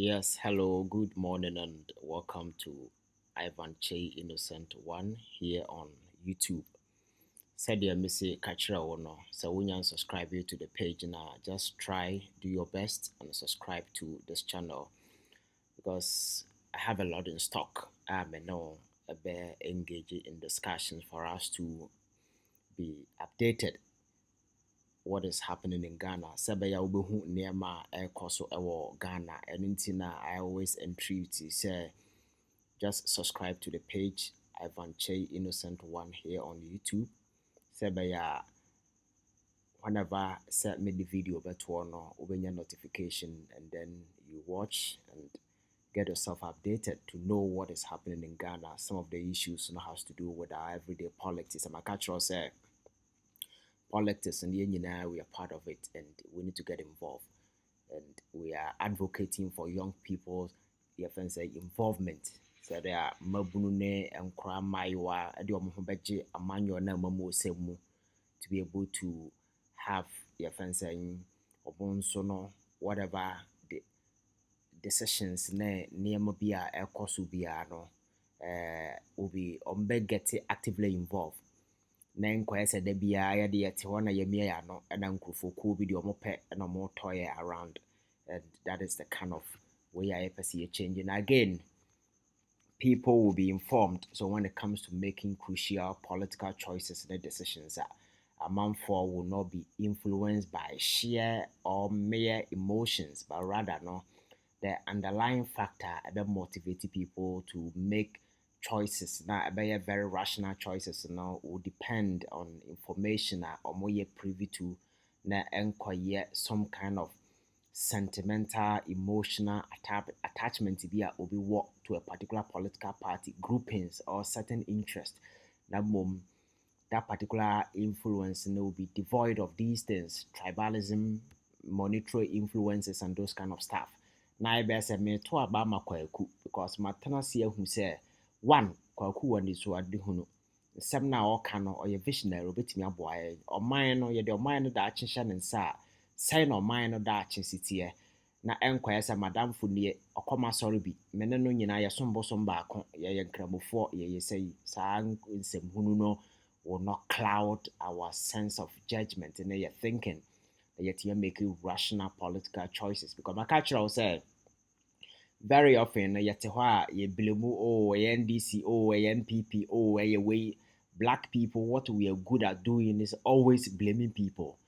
Yes, hello, good morning, and welcome to Ivan Che Innocent One here on YouTube. Said you Missy Kachira Wono, so when you subscribe you to the page now, just try, do your best, and subscribe to this channel because I have a lot in stock. I know a bear engaging in discussions for us to be updated what is happening in Ghana. Sebeya ubehu niema ekoso ewo Ghana. And intina I always entreat say just subscribe to the page Ivan Che Innocent One here on YouTube. Sebeya whenever set me the video but no open your notification and then you watch and get yourself updated to know what is happening in Ghana. Some of the issues has to do with our everyday politics. I'm a cultural say politics and we are part of it and we need to get involved. And we are advocating for young people, say involvement. So there are mabunune and kramaiwa, adiomobeji, amanyo na mamu semu to be able to have saying obonsono, whatever the decisions near mobia ekosubiano will be get actively involved. Na nkwa sɛ da biara yɛde yɛte hɔ na yɛmia yɛ ano ɛna nkurɔfokuo bi deɛ ɔmo pɛ ɛna ɔmo tɔyɛ around, and that is the kind of way I see a change. And again, people will be informed. So when it comes to making crucial political choices and decisions, a man for will not be influenced by sheer or mere emotions, but rather no, the underlying factor that motivates people to make choices now very rational choices now will depend on information or more privy to na enquire some kind of sentimental emotional attachment to be a obi work to a particular political party groupings or certain interest that that particular influence will be devoid of these things, tribalism, monetary influences and those kind of stuff. Now I better say me to abama kwaku because matana see who say one kwaku wani so ade hunu nsɛm na ɔka no ɔyɛ visionary obetumi aboa yɛ ɔman no yɛde ɔman no da akyehyɛ ne nsa a sɛn na ɔman no da akye siteɛ na ɛnkɔyɛ sɛ madamfo nie ɔkɔma sɔre bi mene no nyinaa yɛ sombosom baako yɛyɛ nkramofoɔ yɛyɛ sɛ saa nsɛmhunu no will not cloud our sense of judgment and your thinking yet you're making rational political choices because my cultural say very often yet you blame oh NDC oh NPP oh way black people what we are good at doing is always blaming people.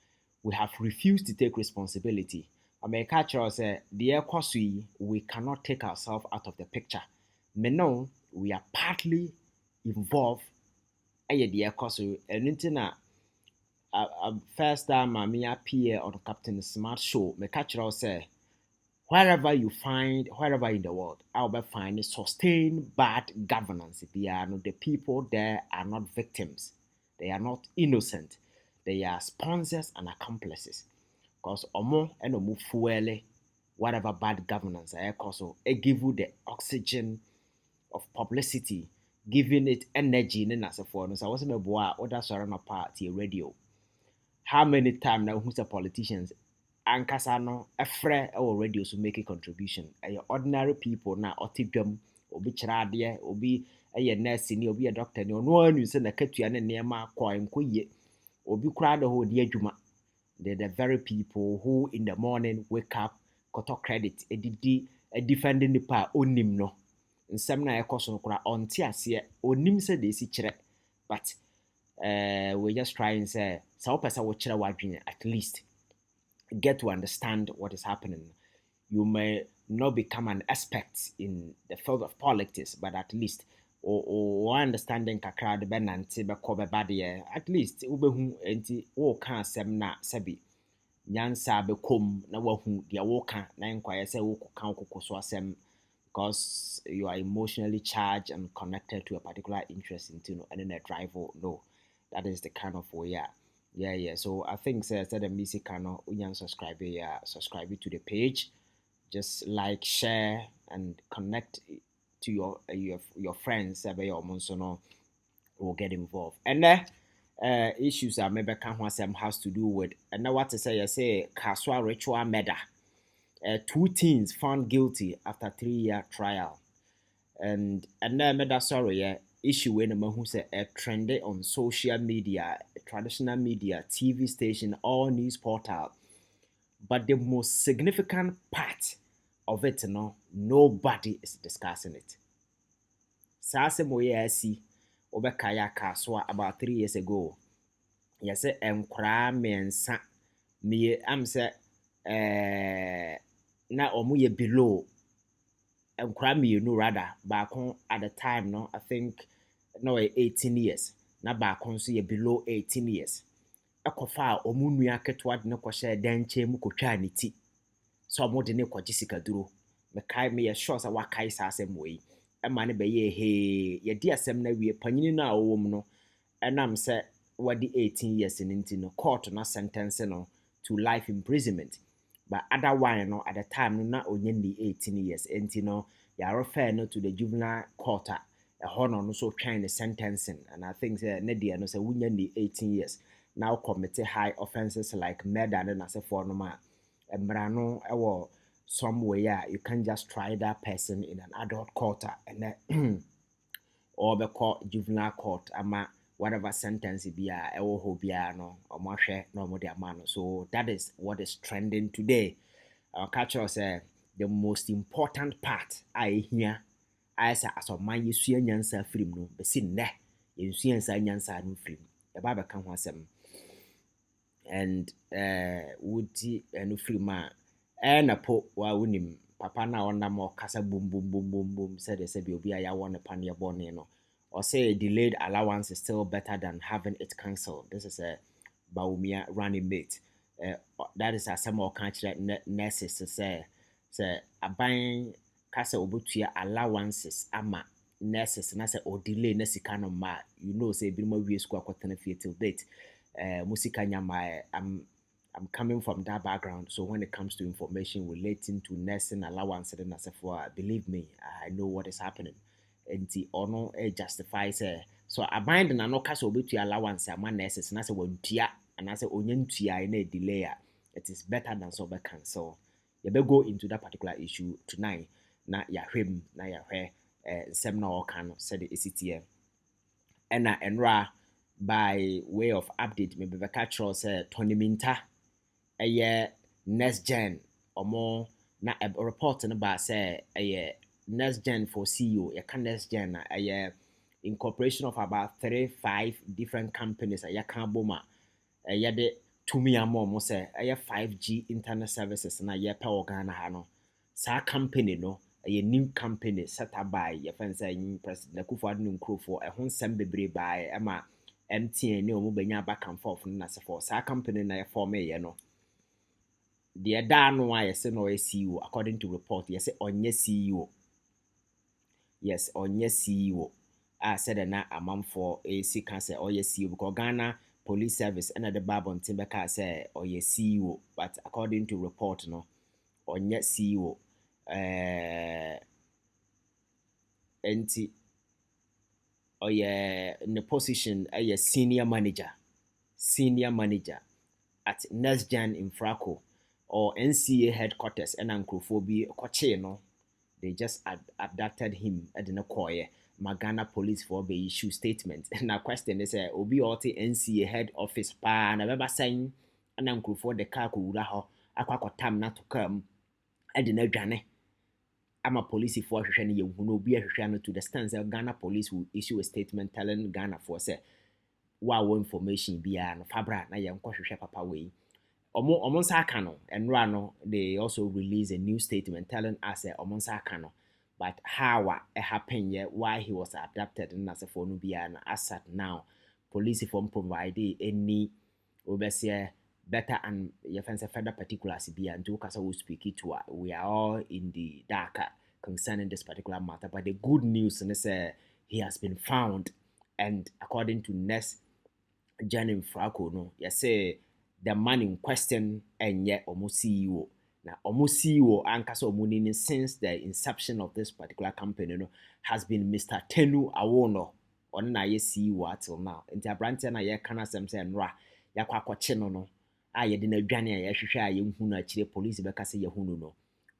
We have refused to take responsibility. My cultural say the air we cannot take ourselves out of the picture. Me know we are partly involved ɛyɛ deɛ ɛkɔ so ɛno nti na first time me appear on Captain Smart show meka kyerɛ sɛ wherever in the world I will find sustained bad governance the people there are not victims, they are not innocent, they are sponsors and accomplices because ɔmo ɛna ɔmo fuele whatever bad governance ɛkɔ so give you the oxygen of publicity, giving it energy in as a form. So I was a boy or that's around a party radio. How many times now who's a politicians and Casano a friend or radio to make a contribution? Ordinary people now or tip them or be charadia or be a nurse or be a doctor no one you send a ketu and near my coin or be crowd the whole dear juma. They're the very people who in the morning wake up, got credit, a defending the part onim no. Nsɛm na ɛkɔ so kora ɔnte aseɛ onim sɛ de esi kyerɛ but we just trying say sɛ wopɛ sɛ wokyerɛ w'adwene at least get to understand what is happening. You may not become an expert in the field of politics but at least or understanding kakra de bɛnante bɛkɔ bɛba deɛ at least wobɛhu nti woka asɛm na sɛbi nyansa bɛkɔm na wahu deɛ woka na nkwaeɛ sɛ wokoka wokoko so asɛm because you are emotionally charged and connected to a particular interest in and then a drive no, that is the kind of way yeah so I think say the music channel subscribe to the page, just like, share and connect to your friends will get involved and issues that maybe can has to do with and now what to say I say casual ritual murder 2 teens found guilty after 3-year trial. And then made that sorry issue when who say a trend on social media, traditional media, TV station, all news portal. But the most significant part of it, nobody is discussing it. Sase moye asi obekaya kaswa about 3 years ago. Yes, enkra mensa me am say na omo ye below nkra mienu rather baako at the time no I think no 18 years na baako nso ye below 18 years ekofa a omo nua ketwa de ne kohye danche mu kotwa ne ti so omo de ne kwaji sikaduro me kai me ye sure sa wakai sa asem we ema ne be ye he ye di asem na wie panyini na owom no enam se wadi 18 years ninti no court na sentence no to life imprisonment. But other one no at the time no na onye ni 18 years enti no ya refer no to the juvenile court a no no so trying the sentencing, and I think say ne dia no say wunya ni 18 years now commit high offenses like murder and as for no ma emra no ewo some way you can just try that person in an adult court and then or be court juvenile court ama whatever sentence be a ewo ho bia no omahwe no mo dia ma no. So that is what is trending today. I'll catch us the most important part I hear as a man you see nyansa film no be sin ne you see nyansa no film the baba kan ho asem and would no film na po wa wonim papa na ona mo kasa boom boom boom boom boom said they say be obi a ya won pan ye born no or say delayed allowance is still better than having it cancelled. This is a Baumia running mate. That is a some more country nurses to say a buying casa obutia allowances ama nurses and I say or delay nesikano ma you know say be more we square quarter till date. Musikanya my I'm coming from that background, so when it comes to information relating to nursing allowance and as for believe me, I know what is happening. And the honor justifies so I bind and no cash will be allowance my nurses and I say well tia and I say onyen tia in a delay. It is better than so cancel. You better go into that particular issue tonight. Na ya him na ya where seminar or can said the ACTM. And na enra by way of update maybe the catch say Tony Minta next gen or more na a report about say next gen for CEO you can next gen incorporation of about 35 different companies ya can boma de to me more say 5G internet services na ya pa Ghana ha no sa company no a new company set up by your friends President Akufo-Addo Nkrumah a honsem bebre by ama MTN ne omo benya back and forth na se for sa company na form no the da no I say no CEO according to report yes onye CEO yes onye CEO I said na amount for a can say oye CEO because Ghana police service and the babon timbeka say oye CEO but according to report no onye CEO enti oye in the position a senior manager at Next Gen in Fraco or NCA headquarters and Nkrumah Koche no they just abducted him at the Nakoye Magana police for the issue statement. And now question is obi ote NCA head office pa na beba saying and Nkrumah the car ko wura ho akwa tam na to come at the Nadwane. I'm a police for hwehwe ye hu no obi ahwehwe no to the stance that Ghana police will issue a statement telling Ghana for say wow information bia no fabra na ye nkwohwehwe papa we omo nsa aka no enra no they also release a new statement telling us omo nsa aka no but how it happened yet why he was abducted and as for no bia na asat now police form provide any obese better and your fancy further particulars bia and kasa will speak it to we are all in the dark concerning this particular matter, but the good news is he has been found, and according to Next Gen Fraco no you say the man in question and yet almost CEO. Now almost CEO ankasa omunini since the inception of this particular company no has been Mr. Tenu Awono on na ye CEO till now. Nti abrante na ye kana sem say nra yakwa kwache no a ye de na dwane a ye hwehwe a ye hu na kire police be ka say ye hu no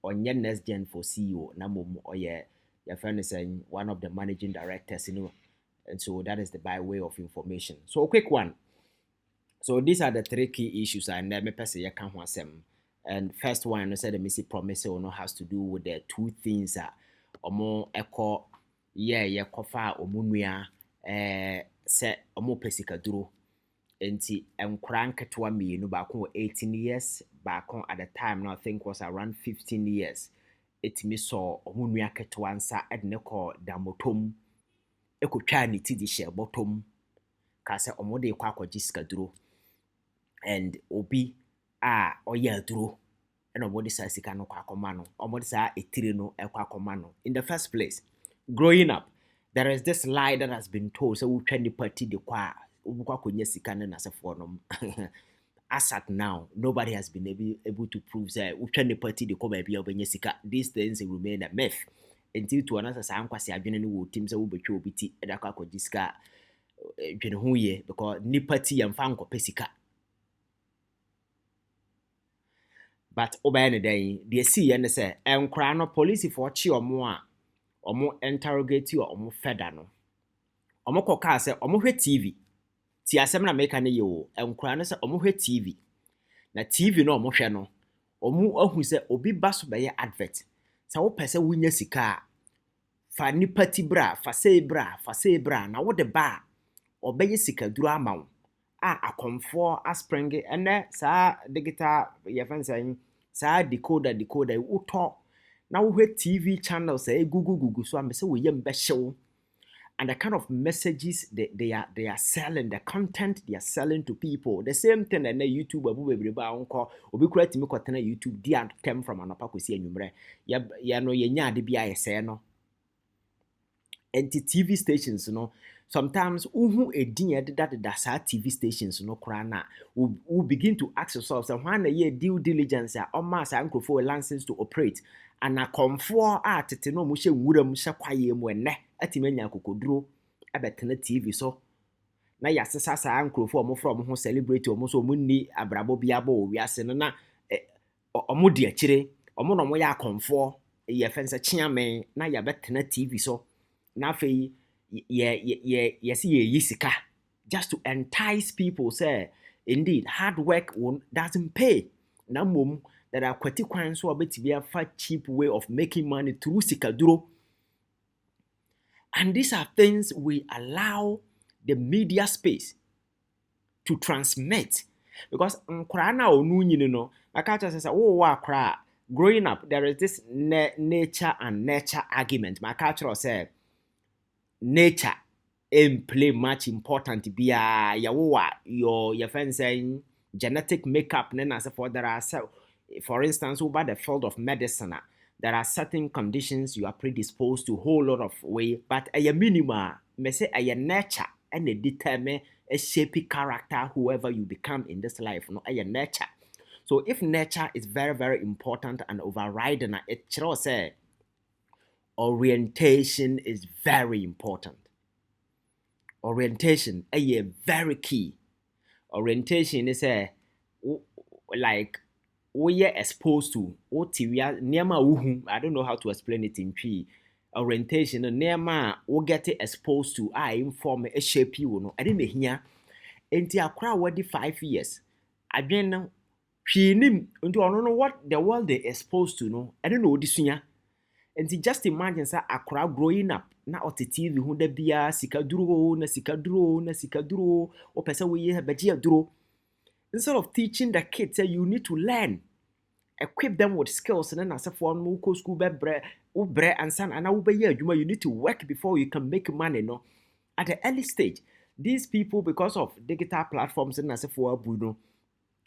ɔnyɛ next gen for CEO na mmom ɔyɛ your friend is saying one of the managing directors, and so that is the by way of information. So a quick one. So these are the three key issues I never say you can't want them. And first one, I said the missing promise or has to do with the two things that or more echo kofa omunua se omo pesika duro enti enkura nketewa mmienu baako 18 years baako at the time now I think was around 15 years etimi so omunua ketewa nsa edne ko damotom ekotwa ne ti di hye bottom ka se omo de kwa akwaji sika duro and obi oya aduro and omo sa sika no kwa akoma no omo sa etire no ekwa akoma no. In the first place, growing up, there is this lie that has been told so we try the party the kwa konya sika na asefo no. As at now, nobody has been able to prove that we try the party the kwa bia obenya sika. These things remain a myth until to another sa ankwase adwene no wo tim say wo betwe obi ti edakwa akwaji sika dwene ho ye because ni party yamfa nkɔ sika. But obey ne day, the see and say, enkra no police for chi omo interrogate you omo feda no. Omo koka say omo hwe TV. Ti asem na make ne yo, enkra no say omo hwe TV. Na TV no omo hwe no, omo ahu say obi baso be ye advert. Sa wo pese wunya sika fa nipa ti bra, fa sei bra na wo de ba obeye sika duru amawo. Akomfo aspringe ene sa digital ye fancy sa decoder uto na wo TV channels gugu so am say we yem be hyew, and the kind of messages they are selling, the content they are selling to people, the same thing na YouTube abu bebre ba onko obi kura timi kwatena YouTube dia tem from anopa kwesi anwumre ya no ye nya ade bia ye say no enti TV stations no sometimes uhu edin that sa TV stations no kra na we begin to ask yourself so when ye due diligence or mass ankrofo license to operate and a comfort tete no mo hye nwuram hye kwaye mu ene atimanya kokoduro abetena TV so na yasesa sa ankrofo mo from ho celebrate mo so mo ni abrabo bia ba owiase no na omo di akire omo no mo ya comfort ye fense chiame na ya betena TV so na fe yes yisika just to entice people say indeed hard work doesn't pay. Na mom there are kwati kwan so obetibia fa cheap way of making money through sikaduro, and these are things we allow the media space to transmit because nkra na onu nyini no aka cha say wo akra growing up there is this nature and nurture argument my culture say nature play much important bia your friend saying genetic makeup then as for there are for instance over the field of medicine there are certain conditions you are predisposed to whole lot of way but a minimum may say a nature and a determine a shapy character whoever you become in this life no a nature. So if nature is very very important and overriding it should say orientation is very important. Orientation is very key. Orientation is like we are exposed to what we are I don't know how to explain it in P. Orientation nema we get exposed to inform a shape you no I didn't hear enti akra wadi 5 years adwen no hwinim enti ono know what the world they exposed to no I don't know disunya. And just imagine say akra growing up na ote TV hu da bia sikaduro o pesa we ye beji aduro. Instead of teaching the kids say you need to learn, equip them with skills and then as for no go school be bre and san and now be you need to work before you can make money no. At the early stage these people because of digital platforms and as for buno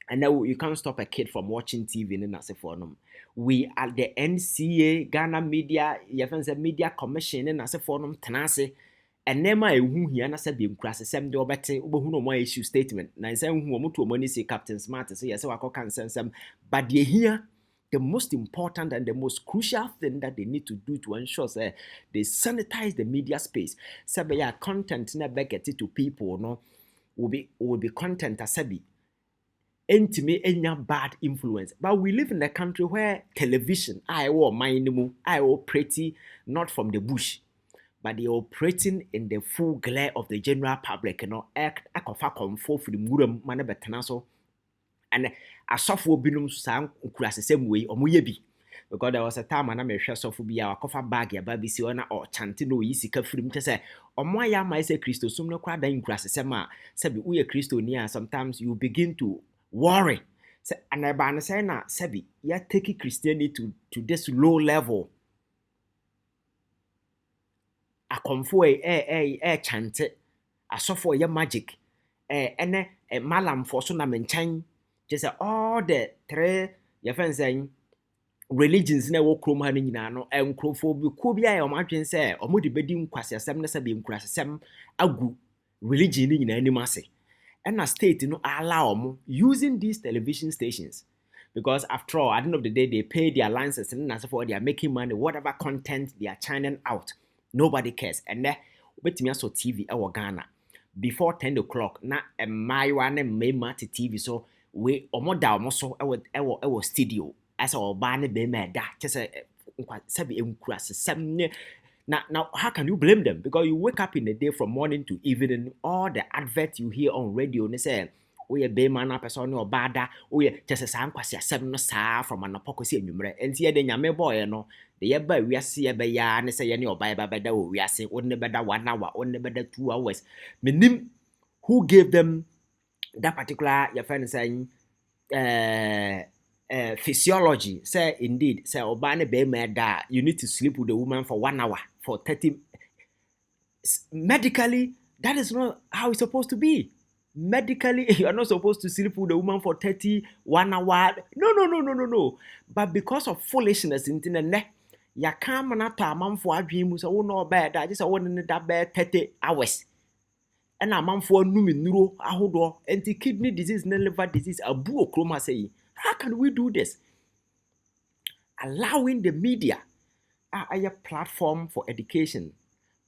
and now you can't stop a kid from watching TV and as for them. We at the NCA Ghana Media Media Commission and as for them tenase and nema ehu hia na se bi nkrase sem de obete obohu no mo issue statement na nsem hu mo to money say Captain Smart say yes we can send but they here the most important and the most crucial thing that they need to do to ensure say they sanitize the media space say ya content na be get it to people no will be content asabi Entime enya bad influence. But we live in a country where television, I will mind I will pretty not from the bush, but they operating in the full glare of the general public, you know, act akofa komfo for the muram man betena so. And asɔfoɔ binom saa nkurasesɛm wei ɔmo yɛ bi because there was a time na mehwɛ sɔfo bi a wakɔfa bag aba bi si hɔ na ɔkyante na oyi sika firim kyɛ sɛ ɔmo ayɛ ama sɛ kristo som no koraa dan nkurasesɛm a sɛbi woyɛ kristoni a sometimes you begin to worry sɛ anaba no sɛ na sɛbi yɛ take Christianity to this low level akɔmfo kyante asɔfo yɛ magic ɛnɛ malamfo so na menkyɛn. Just all the three your friends saying religions na wo krom ha no nyina no enkrofo bi ko bia ya o madwen se o mo de bedi nkwasesem na se be nkwasesem agu religion ni nyina anim ase and na state no allow mo using these television stations because after all at the end of the day they pay their licenses and as for they are making money whatever content they are churning out nobody cares and then betimi aso TV e wo Ghana before 10 o'clock na maiwa na mema te TV so we omoda omoso ewo studio as oba ne be me da kyese sabi enkurasesem ne now how can you blame them because you wake up in the day from morning to evening all the adverts you hear on radio ne say we be man na person ne oba da we kyese sa nkwasesem no saa from anapokosi enwumre enti ye de nyame boy no de ye ba wiase ye be ya ne say ye ne oba ba beda wo wiase wo ne beda 1 hour wo ne beda 2 hours menim who gave them that particular your friend saying physiology say indeed say obane be da you need to sleep with the woman for 1 hour for 30 medically that is not how it's supposed to be. Medically you are not supposed to sleep with the woman for 31 hour no but because of foolishness in the neck ya come na ta amamfo adwen mu so wo no bad that just wo ne da be 30 hours. And a man for numinuro ahodo anti kidney disease and liver disease abu okroma say how can we do this allowing the media a platform for education,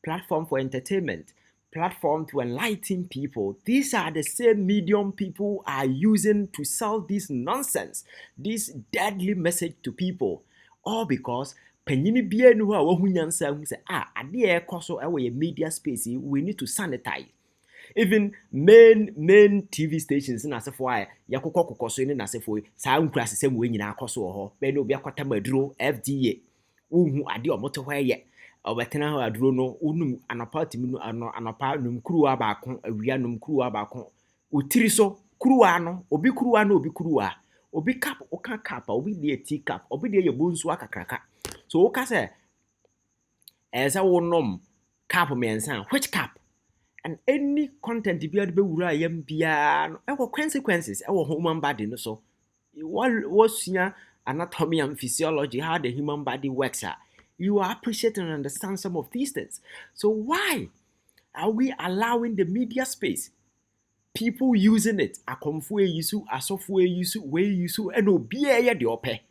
platform for entertainment, platform to enlighten people? These are the same medium people are using to sell this nonsense, this deadly message to people, all because penyini bia nu a wahu nyansa hu say ade e koso e we media space we need to sanitize. Even main TV stations na asefo a yakokoko so ni na asefo saa nkurasesem we nyina akoso ho be no obi akwata maduro FDA uhu ade omoto hwa ye obetena ho aduro no unum anapa timi no anapa num kuruwa baako awia num kuruwa baako otiri so kuruwa no obi kuruwa obi cap oka cap obi de tea cap obi de ye bonsu akakraka so oka say eza wonom cap mensan which cap and any content be ade bewura yam bia no e consequences e human body no so what's anatomy and physiology how the human body works you are appreciate and understand some of these things. So why are we allowing the media space people using it akomfo eyisu asofo eyisu we yisu and obi eye de ope?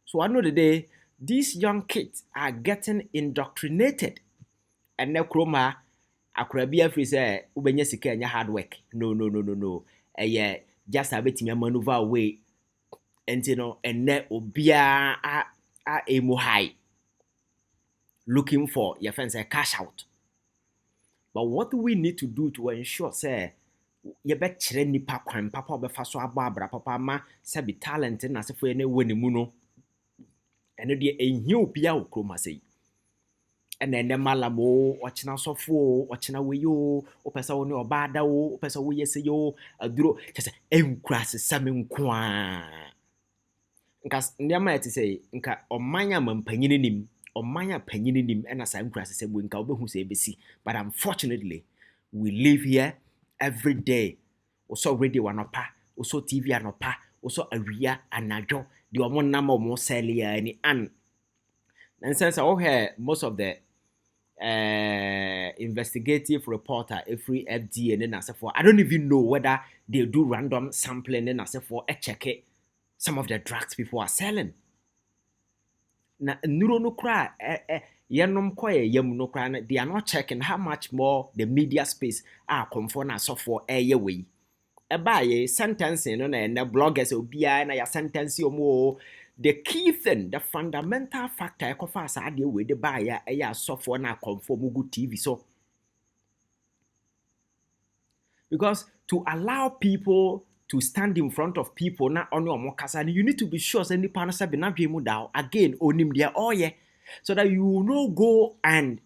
So I know the day these young kids are getting indoctrinated and nekroma akrabia free say ubenya sika enya hard work no just abetimi maneuver away and you know and obia emo high looking for your friends a cash out. But what do we need to do to ensure say you bet chere nipa kwan papa obefa so ababra papa ma say be talent na sefo ene woni mu no ene de ehia obia okroma sei and then the malamo ochina sofo ochina weyo opesa wo ne obada wo opesa wo yese yo aduro chese enkrase same nkoa nka ndema yete say nka omanya mampanyini nim omanya panyini nim ena sa nkrase sebe nka obehu se ebesi but unfortunately we live here every day also radio anopa also TV anopa also awia anadwo de omo nam omo sell ya ni an and since I hear most of the investigative reporter every FDA and then as for I don't even know whether they do random sampling and as for check it some of the drugs people are selling. Na neuro no cry yenom koye yam no cry they are not checking how much more the media space are comfort na so for way Ebaye sentencing no na bloggers obia na ya sentence omo. The key thing, the fundamental factor ekofa asa ade we de ba ya eya sofo na conform go TV so. Because to allow people to stand in front of people na on your mokasa, you need to be sure say nipa no se be na dwemu da again onim dia oye, so that you will not go and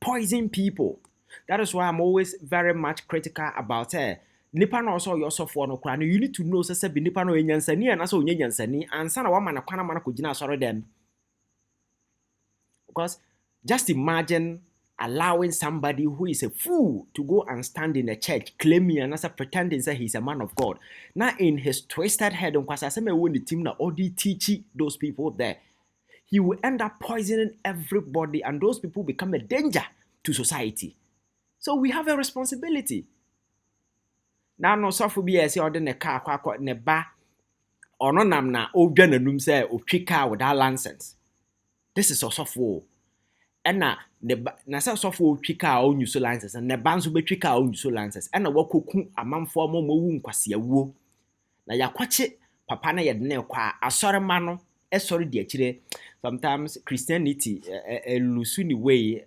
poison people. That is why I'm always very much critical about nipa no also your software no kra. You need to know say be nipa no enyansani and so onye nyansani ansa na wa mana kwana mana kogina asore dem. Because just imagine allowing somebody who is a fool to go and stand in a church claiming and as pretending that he's a man of God. Now in his twisted head, when the team now already teaching those people there, he will end up poisoning everybody and those people become a danger to society. So we have a responsibility. Now no suffer be as you order the car ne ba or no nam na open a room say or trick car without license. This is also for. And na sa sofo twika o nyuso licenses and ne banso be twika o nyuso licenses and na wakoku amanfo mo wu nkwase awuo na yakwache papa na yede na kwa asore ma no esore de akire. Sometimes Christianity lose the way.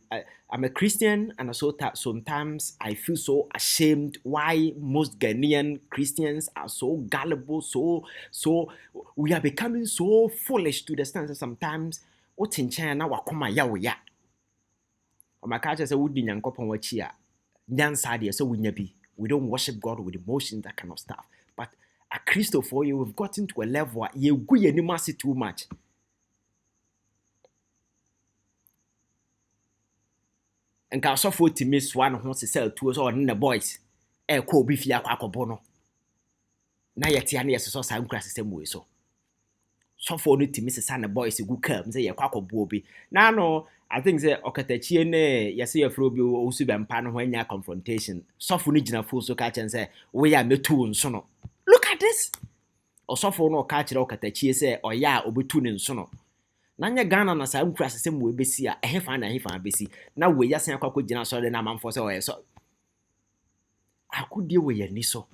I'm a Christian and so sometimes I feel so ashamed why most Ghanaian Christians are so gullible, so we are becoming so foolish to the extent that sometimes o tinchan na wakoma ya my culture say would be nyankopon wachi a nyansa de so we don't worship God with emotions, that kind of stuff. But a Christo for you, we've gotten to a level where you go animasi too much. And can suffer to miss one who wants to sell to us or in the boys. Ko be fia kwa bono. Na yeti ani yeso sa nkra system we so. Suffer no to miss san the boys go come say kwa bobi. Na no I think say okatachie ne yesi afro bi osu be mpa no hwanya confrontation. Suffer no gina full so ka chen say we ya metu nso no. Look at this. Osofo no ka kire okatachie say oya obetu ne nso no. Nanya Ghana na sa nkura system we besi a ehefa na ehefa besi na we yasen akwa gina so de na manfo say oye so akudie we yani so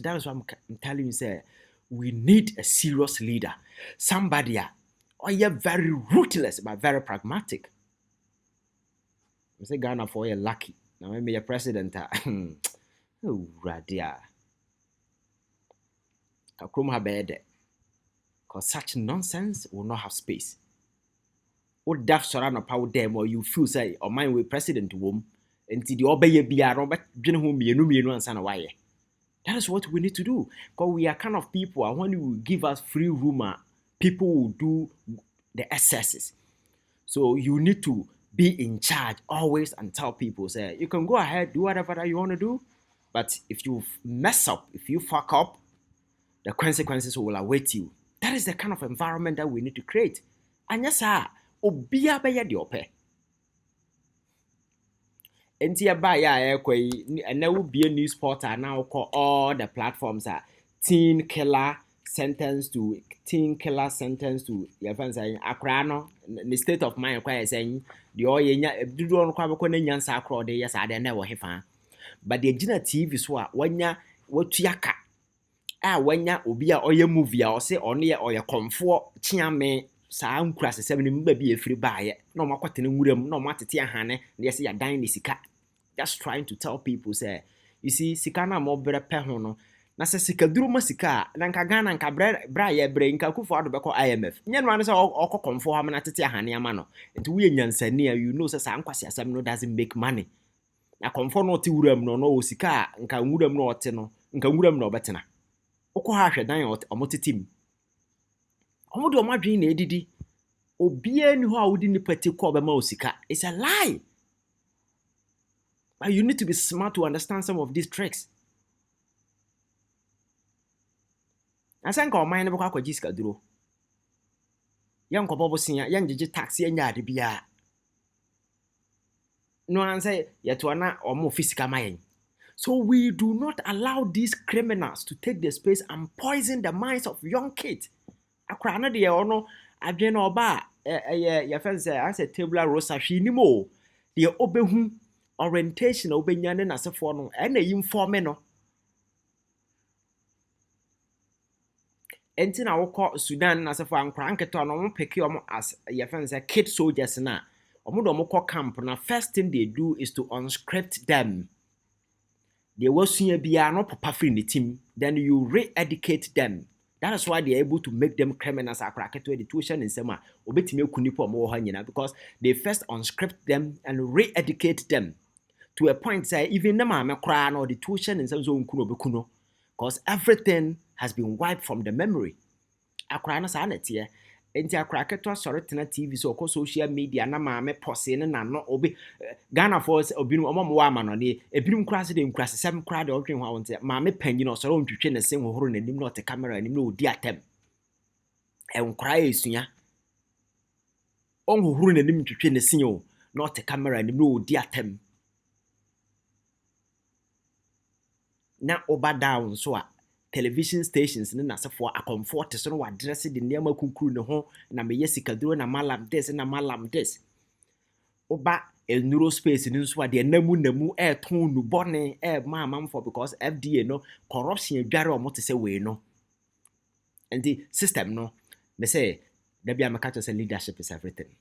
that is why I'm telling you say we need a serious leader, somebody very ruthless but very pragmatic. I say Ghana for you lucky now maybe a president oh radia kakrom ha bede. Because such nonsense will not have space. What daft surround a power them or you feel say or mind with president womb until the obey be a Robert General and son why. That is what we need to do. Because we are kind of people and when you give us free rumor, people will do the excesses. So you need to be in charge always and tell people say you can go ahead, do whatever that you want to do. But if you mess up, if you fuck up, the consequences will await you. That is the kind of environment that we need to create. And yes, obia be de ope. Enti aba ya ekoi and there will be a news portal now call all the platforms teen killer sentence to your friends saying akra no the state of mind kwa saying the oyenya dudu on kwa beko na nyansa akra de yes ade na wo hefa. But the gina TV so a wanya watuaka wanya obi a oye movie a ose one ye oye komfo chiame saa nkura sesem ni mba bi efiri baaye na omakwate ne nwuram na omatete ahane na yesi ya dan ni sika. Just trying to tell people say you see sika na mo bere pe ho no na se sika duro ma sika na nka Ghana nka bra ye bre nka kufu ado beko IMF nye no ane se okokomfo ha na tete ahane ama no nti we nyansani a you know say saa nkwase asem no doesn't make money na komfo no te wuram no o sika nka nwuram no ote no nka nwuram no obetena oko ha hwe dan omotetim omo de omadwen na edidi obia ni ho a wodi ni pati ko be ma osika. It's a lie. But you need to be smart to understand some of these tricks. Asan ka o man ne beko akwaji sika duro yan ko bobo sia yan jeje taxi anya ade bia no answer yeto na omo physical mayen. So we do not allow these criminals to take the space and poison the minds of young kids. Akra na de ono adwen oba your friend say as a tabula rosa hwi ni mo de obehu orientation obenya ne nasefo no na inform no enti na wokọ Sudan nasefo ankra nketo no mo peke omo as your friends say kid soldiers na omo do mo camp na first thing they do is to unscript them. They wasua bia no papa free the team, then you re-educate them. That is why they are able to make them criminals akraketo the tuition in sema obetime kunipo mo ha nyina because they first unscript them and re-educate them to a point say even na ma kra no the tuition in some so nkuno bekuno because everything has been wiped from the memory. Akra na sa na tie enti akra keto sori tena TV so ko social media na maame pose ne na no obi Ghana force obinu omo wa ama no ne ebinum kra se de nkrase sem kra de odwen ho wonte maame panyi no sori ontwetwe ne sen hohoro nanim no te camera anim no odi atem enkra esua onhohoro nanim twetwe ne sen o no te camera anim no odi atem na oba down so a television stations ne nasefo a comfort so no wa address de niam akunkuru ne ho na me yesikaduro na malam this na malam this oba neuro space ni nso a de namu ton nu bone mama for because FDA no corruption adware omo te se we no and the system no me say da bia maka to say leadership is everything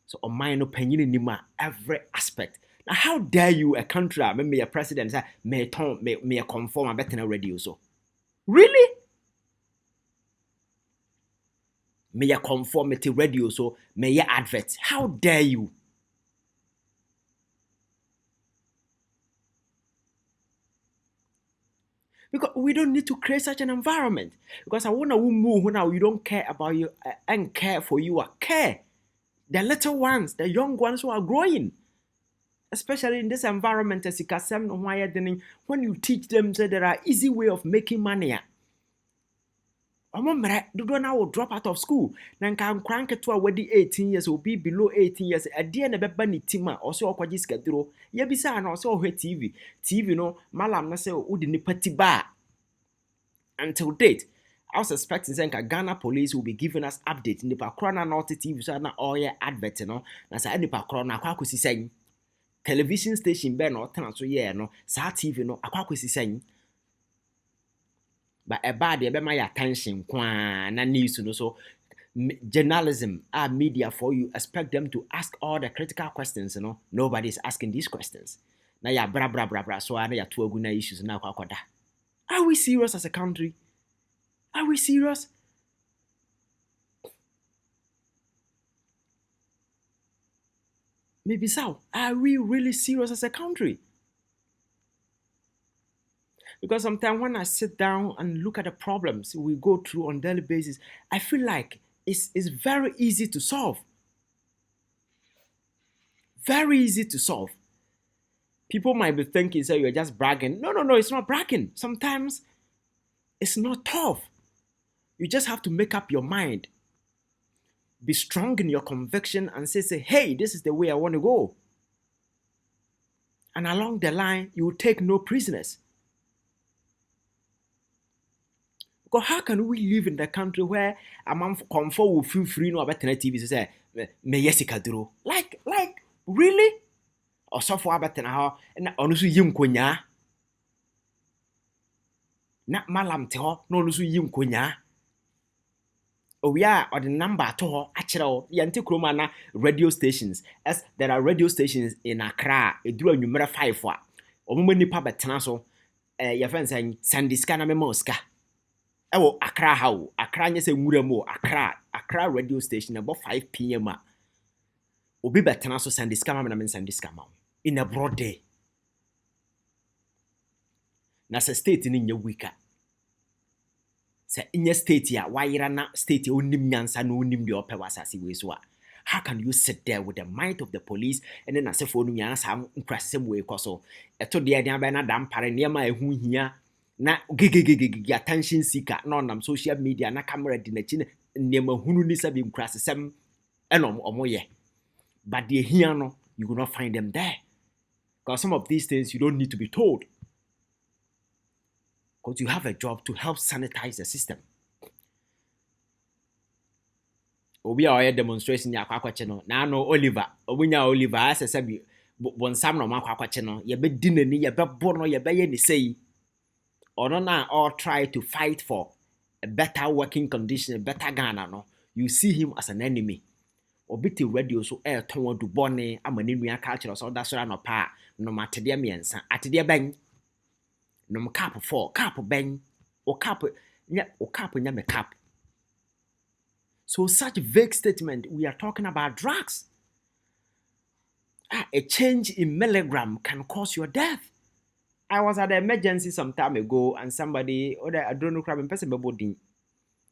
so on mine no panyin ni ma every aspect. Now, how dare you, a country, me a president, say, me conform, I better not radio so. Really? Me a conformity radio so, me a advert. How dare you? Because we don't need to create such an environment. Because I want to move now, you don't care about you and care for you, care. The little ones, the young ones who are growing. Especially in this environment, as you can see, when you teach them that there are easy way of making money. Do now drop out of school. Then can crank it to a wedding 18 years or be below 18 years. A dear never bunny tima or so a schedule. Yabisa and also her TV. TV no, malam na say udini petty bar. Until date, I was expecting that Ghana police will be giving us updates in the Pakrona not TV so na all your advert no. Na say the Pakrona kwakusi saying. Television station be no tan so ye no sa TV no akwakwesi san but e bad e be my attention kwa na news no so journalism are media for you expect them to ask all the critical questions nobody is asking these questions na ya bra so na ya to agu na issues na akwakoda. Are we serious as a country? Are we serious? Maybe so. Are we really serious as a country? Because sometimes when I sit down and look at the problems we go through on a daily basis, I feel like it's very easy to solve. Very easy to solve. People might be thinking, say, you're just bragging. No, it's not bragging. Sometimes it's not tough. You just have to make up your mind. Be strong in your conviction and say, hey, this is the way I want to go. And along the line, you will take no prisoners. Because how can we live in the country where a man comfort will feel free no about TV to say, me yesika duro? Like, really? Or so for about and onusu yim konya. Na malam teho, no onusu yim konya. We are or the number to actually yanti na radio stations as there are radio stations in Accra eduru number 5 wa omo nipa betena so your friends say sandiska na memoska ewo Accra how Accra nya se nwura mu Accra radio station about 5 p.m. obi betena so sandiska ma na sandiska ma in a broad day na se state ni nya weaker. In your state ya why na state onim nyansa no onim de opewasase we so how can you sit there with the might of the police and then as if onu nyansa nkrasem we koso eto de adan ba na dam pare niam ehu hia na gigigigi attention seeker na on social media na camera di na chi niam hunu ni sabi nkrasem enom omoye but the hia no you will not find them there because some of these things you don't need to be told. Because you have a job to help sanitize the system. Obi a demonstration ya kwakwache no na no Oliver obunya Oliver asa sabi bonsam no makwache no ye be di nani ye be bo no ye be ye ni sei or na all try to fight for a better working condition, a better Ghana no, you see him as an enemy. Obiti radio so air ton do bonne amani culture so that's why no pa no matedia miensa atedia ben no cap 4 cap ben or cap nya me cap. So such vague statement, we are talking about drugs. A change in milligram can cause your death. I was at the emergency some time ago and somebody, or I don't know, crab and person body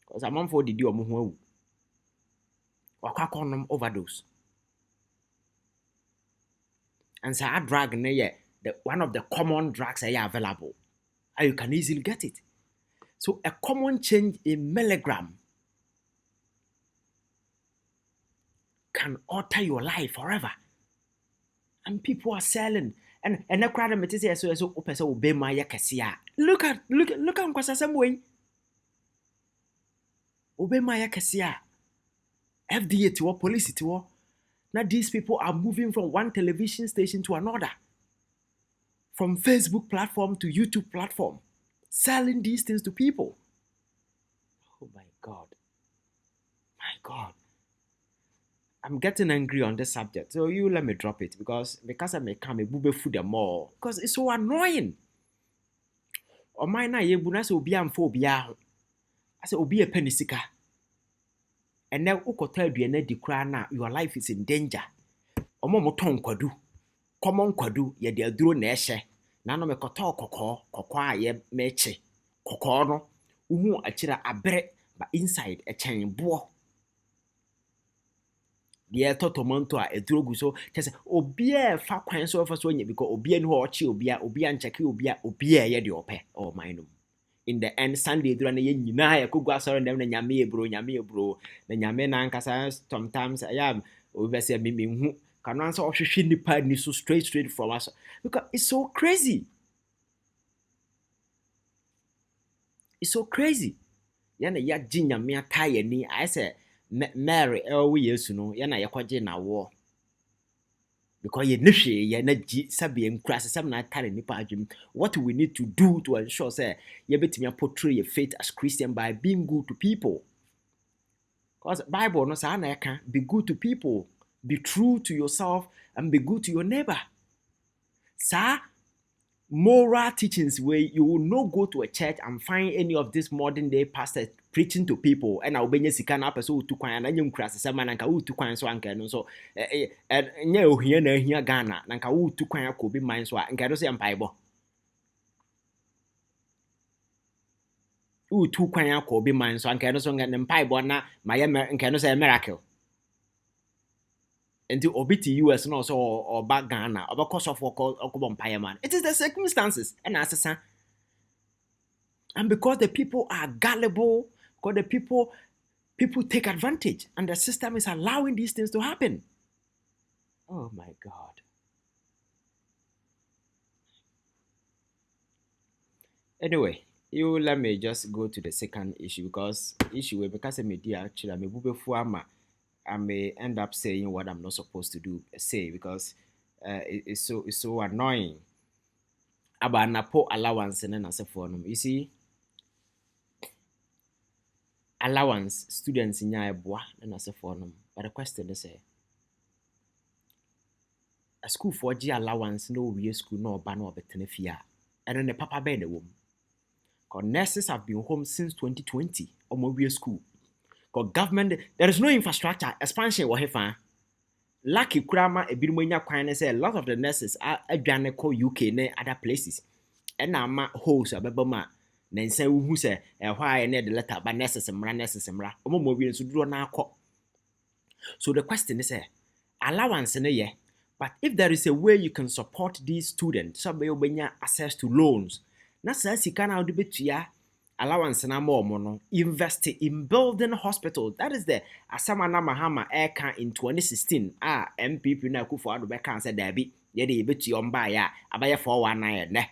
because I'm on for the deal or overdose. And so I drug the one of the common drugs that are available. And you can easily get it. So a common change in milligram can alter your life forever. And people are selling. And the crowd of say so open so obey my yakasia. Look at some way. Obey my yakasia. FDA to police to. Now these people are moving from one television station to another. From Facebook platform to YouTube platform. Selling these things to people. Oh my God. My God. I'm getting angry on this subject. So you let me drop it because I may come a bube food them more. Because it's so annoying. Or mine na ye buna so obi amfo obi aho. I say obi a penny sika. And now ukotel duane di kra na your life is in danger. Omo mo ton kwadu. Common kwadu ye de aduro na ehye. Na no me koto kokko a ye meche. Kokko no uhu akira abere ba inside a chen bo. The tomanto a drogu so just obia fa kwan so fa so nya because obia no ochi obia ncheke obia ye de ope or minum in the end Sunday dura na ye nyina ya kogu asoro ndem na nyame ebro na nyame na nkasa sometimes I am over say me hu kanu ansa ohwehwe nipa ni so straight from us because it's so crazy yana ya ginyame ataya ni I say Mary we yesu no ye na yekoje na wo because ye nhwe ye na gi sabe enkura sesem na atare nipa adwum. What we need to do to ensure say ye betimi portray your faith as Christian by being good to people, because Bible no say na eka be good to people, be true to yourself and be good to your neighbor. Sir, moral teachings where you will not go to a church and find any of these modern day pastors preaching to people and I'll be sika na person to kwan na nyum krase sama na nka utu kwan so anka no so nya ohia na ahia Ghana na nka utu kwan akobi man so anka do se empaibo utu kwan akobi man so anka no so nka empaibo na maye nka no say miracle until obiti US no so or back Ghana or because of okobo man. It is the circumstances and assasa. And because the people are gullible, because the people take advantage and the system is allowing these things to happen. Oh my God. Anyway, you let me just go to the second issue because media actually I may end up saying what I'm not supposed to say because it's so annoying. About NAPO allowance and then as a form. You see, allowance students in Yabwa and as a form. But the question is a school for G allowance, no real school, no ban or betenefia. And then the papa bed the woman. Because nurses have been home since 2020 or more real school. Because government, there is no infrastructure expansion or hefa. Lucky Krama a Birmonia Quine say a lot of the nurses are Adjanico UK and other places. And now my host a Beboma. Then say who say why I need the letter by nurses and more to do now. So the question is allowance in a year. But if there is a way you can support these students, so be access to loans. Na says you can out the allowance na more invest in building hospitals. That is the Asamana Mahama Aircan in 2016. MPP na kufu adu beka said Debbie, yedi bit yon buy abaya 419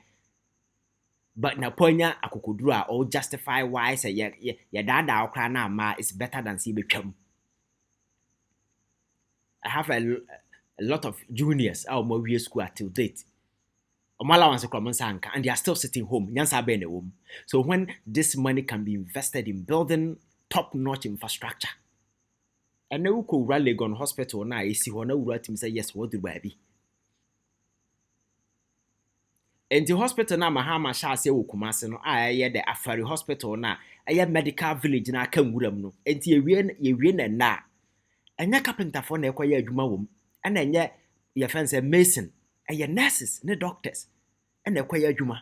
but na ponya akukudura or justify why say ya dada okra na ma is better than CBChem. I have A lot of juniors are more school till date. Allowance and they are still sitting home. So when this money can be invested in building top-notch infrastructure, and now could rally on hospital now, you see one team say yes, what do baby? And the hospital na Mahama Shah say Kumasi no the Afari hospital na medical village na aka nwuram no. Enti ye na enya carpenter for na ekwa adwuma wom. And enye ye friends mason, nurses, ne doctors. And ekwa adwuma.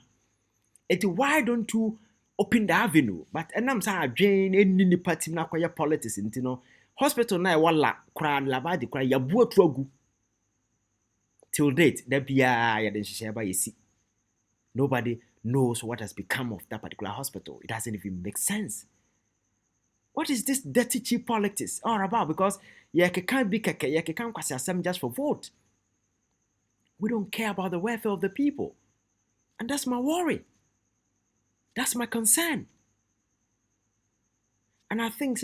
Enti why don't you open the avenue? But enam sa adwen enni nipa tim na kwaya politics enti no. Hospital na wala kra labadi kra yabu atu agu. Till date, there be ya den hihye ye see. Nobody knows what has become of that particular hospital. It doesn't even make sense. What is this dirty cheap politics all about? Because can't be just for vote. We don't care about the welfare of the people. And that's my worry. That's my concern. And I think,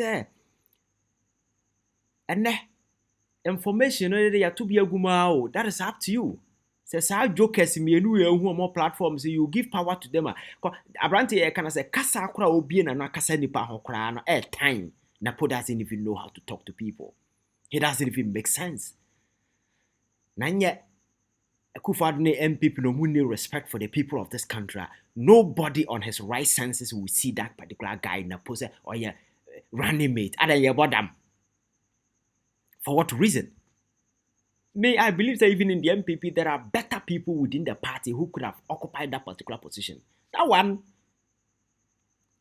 information that is up to you. Says how jokers who more platforms you give power to them. Abrante can say kasa kura obi na kasa nipa ho kura no time. NAPO doesn't even know how to talk to people. It doesn't even make sense. Nanya Akufo-Addo MPP no need respect for the people of this country. Nobody on his right senses will see that particular guy in NAPO say or running mate. Other ye bodam. For what reason? I believe that even in the MPP, there are better people within the party who could have occupied that particular position. That one,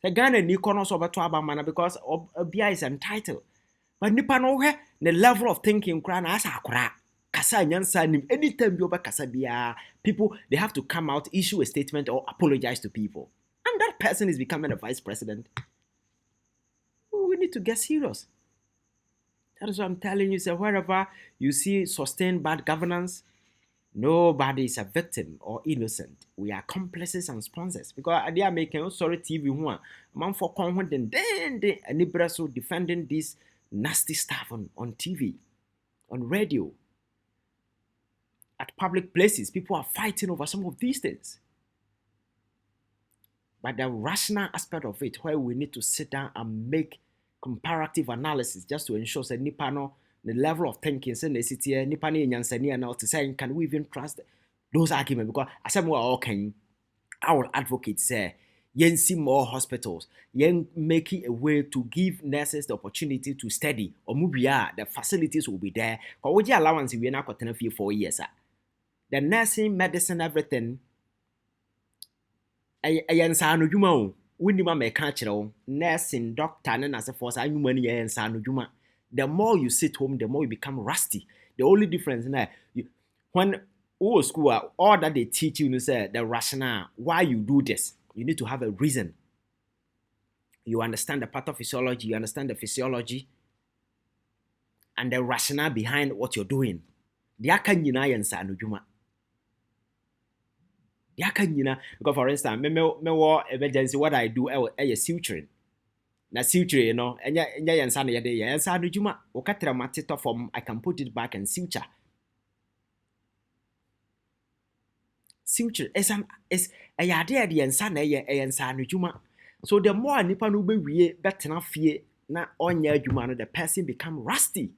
the Ghana Nikonos over to Abamana because Obia is entitled. But Nipa no the level of thinking krana as akra. Kasa nyansa nim anytime you over kasa bia, people they have to come out, issue a statement or apologize to people. And that person is becoming a vice president. We need to get serious. That is what I'm telling you. So wherever you see sustained bad governance, nobody is a victim or innocent. We are accomplices and sponsors. Because they are making sorry TV one. Man for confident then they defending this nasty stuff on TV, on radio, at public places. People are fighting over some of these things. But the rational aspect of it, where we need to sit down and make comparative analysis just to ensure that nipa no the level of thinking say na city nipa no nyansani na to say can we even trust those arguments because as we all can our advocate say yen see more hospitals yen making a way to give nurses the opportunity to study or mubia the facilities will be there because we allowance we na kwatena for 4 years the nursing medicine everything ayen sa no dwuma o Winima may catch nursing, doctor, and as a force, I money and sanujuma. The more you sit home, the more you become rusty. The only difference now, when school, all that they teach you, say the rationale, why you do this, you need to have a reason. You understand the pathophysiology, you understand the physiology, and the rationale behind what you're doing. The akanyina and sanujuma. Because for instance, me emergency what I do suturing. Na suture, and ya sana ya de ya sana juma. Okatra matito form, I can put it back and suture. Suture is a yade the sana ya sana juma. So the more nipa no be we better na fear na onya juma the person become rusty.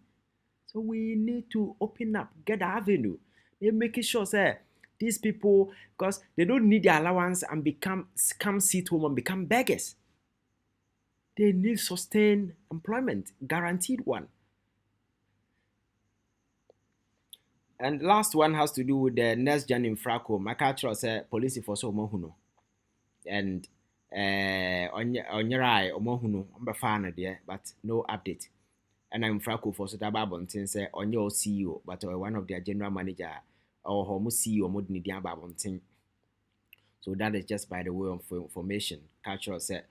So we need to open up, get the avenue. They making sure say these people, because they don't need the allowance and come sit home and become beggars. They need sustained employment, guaranteed one. And the last one has to do with the next gen in Fraco. My culture said police for so mohuno. And on your eye, omohuno, fan there, but no update. And I'm Fraco for so that say on your CEO, but one of their general manager. Or homo see or mod media babonting. So that is just by the way of information. Cultural said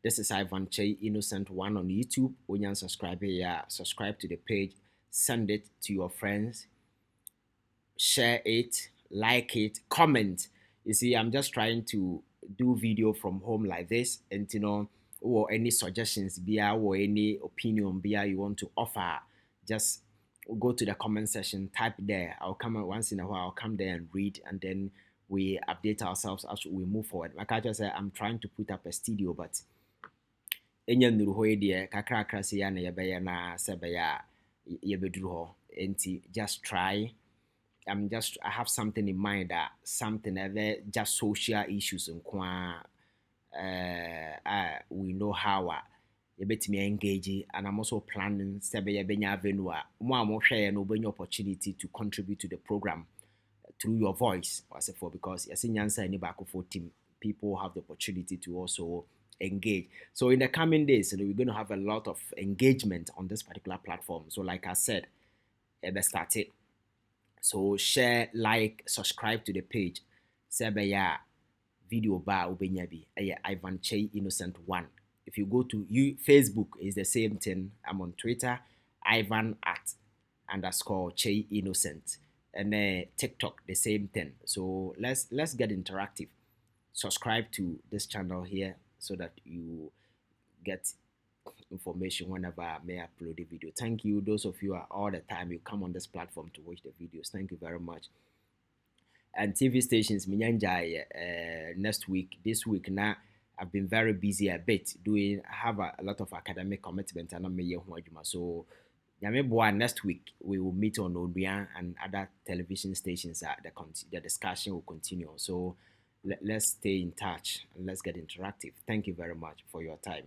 this is Ivan Che Innocent One on YouTube. When you subscribe here, subscribe to the page, send it to your friends, share it, like it, comment. You see, I'm just trying to do video from home like this, and or any suggestions or any opinion you want to offer, just go to the comment section, type there. I'll come once in a while. I'll come there and read, and then we update ourselves as we move forward. Like I just said, I'm trying to put up a studio, but ɛnyɛ nnuru hɔ yi deɛ kakrakra sɛ yɛ na yɛbɛyɛ na sɛ bɛyɛ a yɛbɛduru hɔ. Nti just try. I have something in mind that something ever just social issues and we know how you bet me engage, and I'm also planning sebe benya avenue more share no benya opportunity to contribute to the program through your voice as for because yes in Yansa any back for team people have the opportunity to also engage. So in the coming days, we're going to have a lot of engagement on this particular platform. So like I said, start it. So share, like, subscribe to the page. Sebeya video bar ubenya bi. Ivan Che Innocent 1. If you go to Facebook, it's the same thing. I'm on Twitter, Ivan at underscore Che Innocent. And TikTok, the same thing. So let's get interactive. Subscribe to this channel here so that you get information whenever I may upload a video. Thank you. Those of you are all the time you come on this platform to watch the videos. Thank you very much. And TV stations, next week, this week now, I've been very busy a bit have a lot of academic commitment and I'm so next week we will meet on Odria and other television stations. The discussion will continue. So let's stay in touch and let's get interactive. Thank you very much for your time.